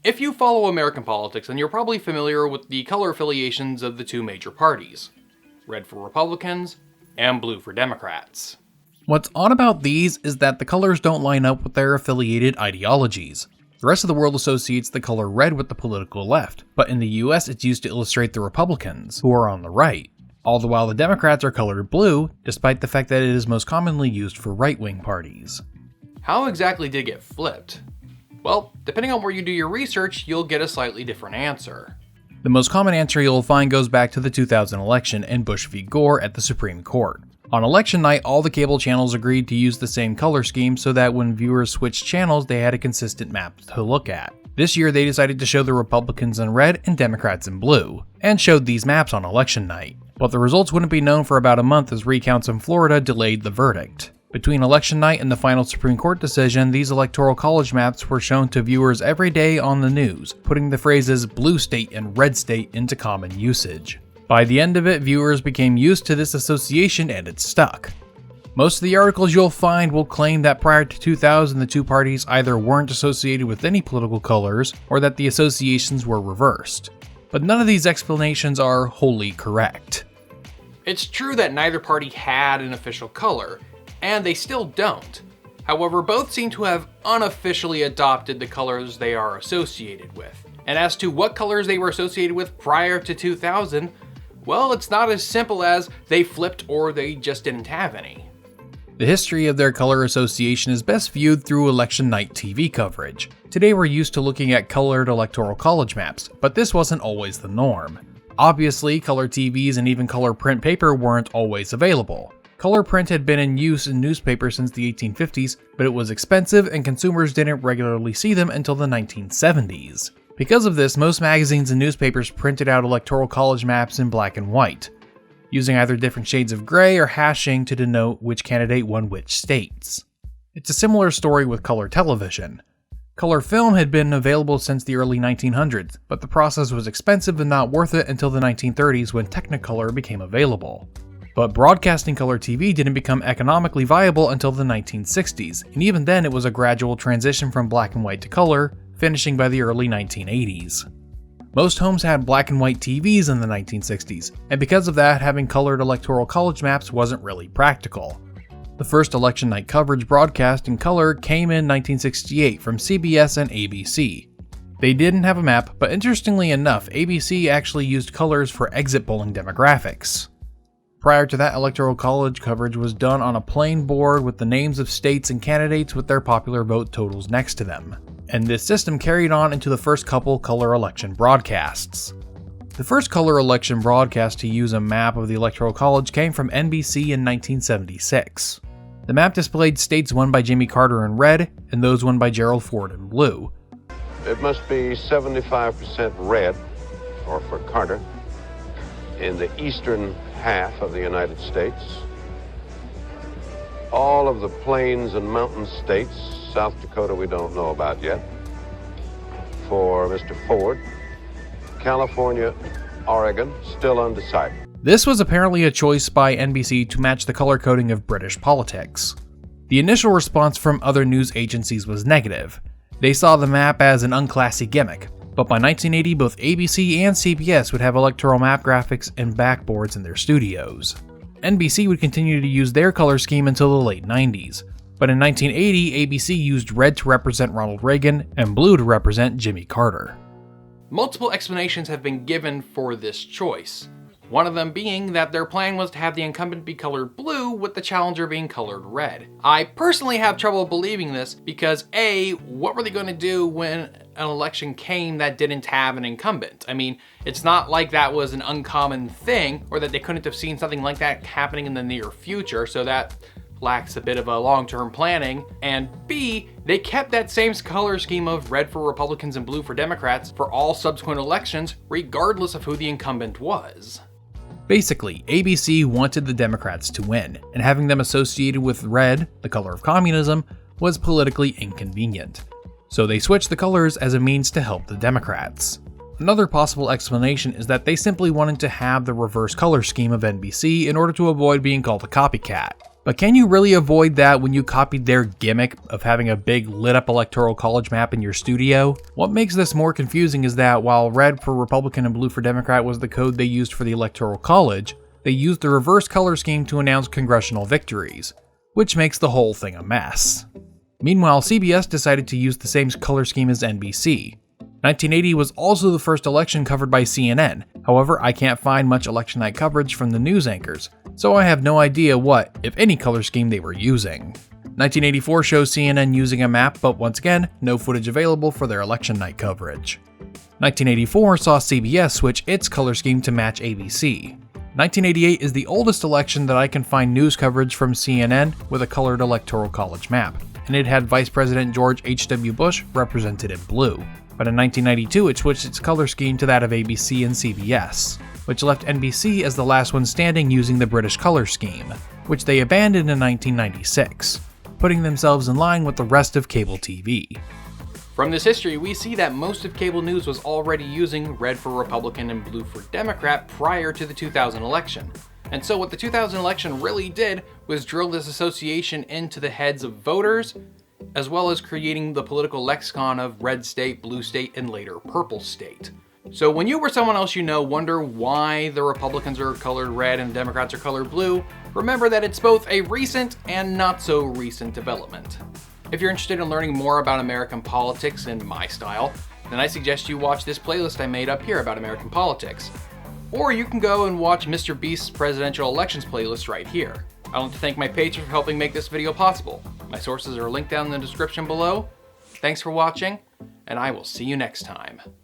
If you follow American politics, then you're probably familiar with the color affiliations of the two major parties. Red for Republicans, and blue for Democrats. What's odd about these is that the colors don't line up with their affiliated ideologies. The rest of the world associates the color red with the political left, but in the US it's used to illustrate the Republicans, who are on the right. All the while the Democrats are colored blue, despite the fact that it is most commonly used for right-wing parties. How exactly did it get flipped? Well, depending on where you do your research, you'll get a slightly different answer. The most common answer you'll find goes back to the 2000 election and Bush v. Gore at the Supreme Court. On election night, all the cable channels agreed to use the same color scheme so that when viewers switched channels, they had a consistent map to look at. This year, they decided to show the Republicans in red and Democrats in blue, and showed these maps on election night. But the results wouldn't be known for about a month as recounts in Florida delayed the verdict. Between election night and the final Supreme Court decision, these electoral college maps were shown to viewers every day on the news, putting the phrases blue state and red state into common usage. By the end of it, viewers became used to this association and it stuck. Most of the articles you'll find will claim that prior to 2000 the two parties either weren't associated with any political colors or that the associations were reversed. But none of these explanations are wholly correct. It's true that neither party had an official color, and they still don't. However, both seem to have unofficially adopted the colors they are associated with. And as to what colors they were associated with prior to 2000, well, it's not as simple as they flipped or they just didn't have any. The history of their color association is best viewed through election night TV coverage. Today we're used to looking at colored electoral college maps, but this wasn't always the norm. Obviously, color TVs and even color print paper weren't always available. Color print had been in use in newspapers since the 1850s, but it was expensive and consumers didn't regularly see them until the 1970s. Because of this, most magazines and newspapers printed out electoral college maps in black and white, using either different shades of gray or hashing to denote which candidate won which states. It's a similar story with color television. Color film had been available since the early 1900s, but the process was expensive and not worth it until the 1930s when Technicolor became available. But broadcasting color TV didn't become economically viable until the 1960s, and even then it was a gradual transition from black and white to color, finishing by the early 1980s. Most homes had black and white TVs in the 1960s, and because of that, having colored electoral college maps wasn't really practical. The first election night coverage broadcast in color came in 1968 from CBS and ABC. They didn't have a map, but interestingly enough, ABC actually used colors for exit polling demographics. Prior to that, electoral college coverage was done on a plain board with the names of states and candidates with their popular vote totals next to them. And this system carried on into the first couple color election broadcasts. The first color election broadcast to use a map of the Electoral College came from NBC in 1976. The map displayed states won by Jimmy Carter in red and those won by Gerald Ford in blue. It must be 75% red, or for Carter, in the eastern half of the United States. All of the plains and mountain states, South Dakota we don't know about yet, for Mr. Ford. California, Oregon, still undecided. This was apparently a choice by NBC to match the color coding of British politics. The initial response from other news agencies was negative. They saw the map as an unclassy gimmick, but by 1980 both ABC and CBS would have electoral map graphics and backboards in their studios. NBC would continue to use their color scheme until the late 90s, but in 1980 ABC used red to represent Ronald Reagan and blue to represent Jimmy Carter. Multiple explanations have been given for this choice. One of them being that their plan was to have the incumbent be colored blue with the challenger being colored red. I personally have trouble believing this because A, what were they going to do when an election came that didn't have an incumbent? I mean, it's not like that was an uncommon thing or that they couldn't have seen something like that happening in the near future, so that lacks a bit of a long-term planning. And B, they kept that same color scheme of red for Republicans and blue for Democrats for all subsequent elections, regardless of who the incumbent was. Basically, ABC wanted the Democrats to win, and having them associated with red, the color of communism, was politically inconvenient. So they switched the colors as a means to help the Democrats. Another possible explanation is that they simply wanted to have the reverse color scheme of NBC in order to avoid being called a copycat. But can you really avoid that when you copied their gimmick of having a big lit up electoral college map in your studio? What makes this more confusing is that while red for Republican and blue for Democrat was the code they used for the electoral college, they used the reverse color scheme to announce congressional victories, which makes the whole thing a mess. Meanwhile, CBS decided to use the same color scheme as NBC. 1980 was also the first election covered by CNN. However, I can't find much election night coverage from the news anchors, so I have no idea what, if any, color scheme they were using. 1984 shows CNN using a map, but once again, no footage available for their election night coverage. 1984 saw CBS switch its color scheme to match ABC. 1988 is the oldest election that I can find news coverage from CNN with a colored electoral college map, and it had Vice President George H.W. Bush represented in blue. But in 1992 it switched its color scheme to that of ABC and CBS, which left NBC as the last one standing using the British color scheme, which they abandoned in 1996, putting themselves in line with the rest of cable TV. From this history, we see that most of cable news was already using red for Republican and blue for Democrat prior to the 2000 election. And so what the 2000 election really did was drill this association into the heads of voters, as well as creating the political lexicon of red state, blue state, and later purple state. So when you or someone else you know wonder why the Republicans are colored red and the Democrats are colored blue, remember that it's both a recent and not so recent development. If you're interested in learning more about American politics in my style, then I suggest you watch this playlist I made up here about American politics. Or you can go and watch Mr. Beast's presidential elections playlist right here. I'd like to thank my patrons for helping make this video possible. My sources are linked down in the description below. Thanks for watching, and I will see you next time.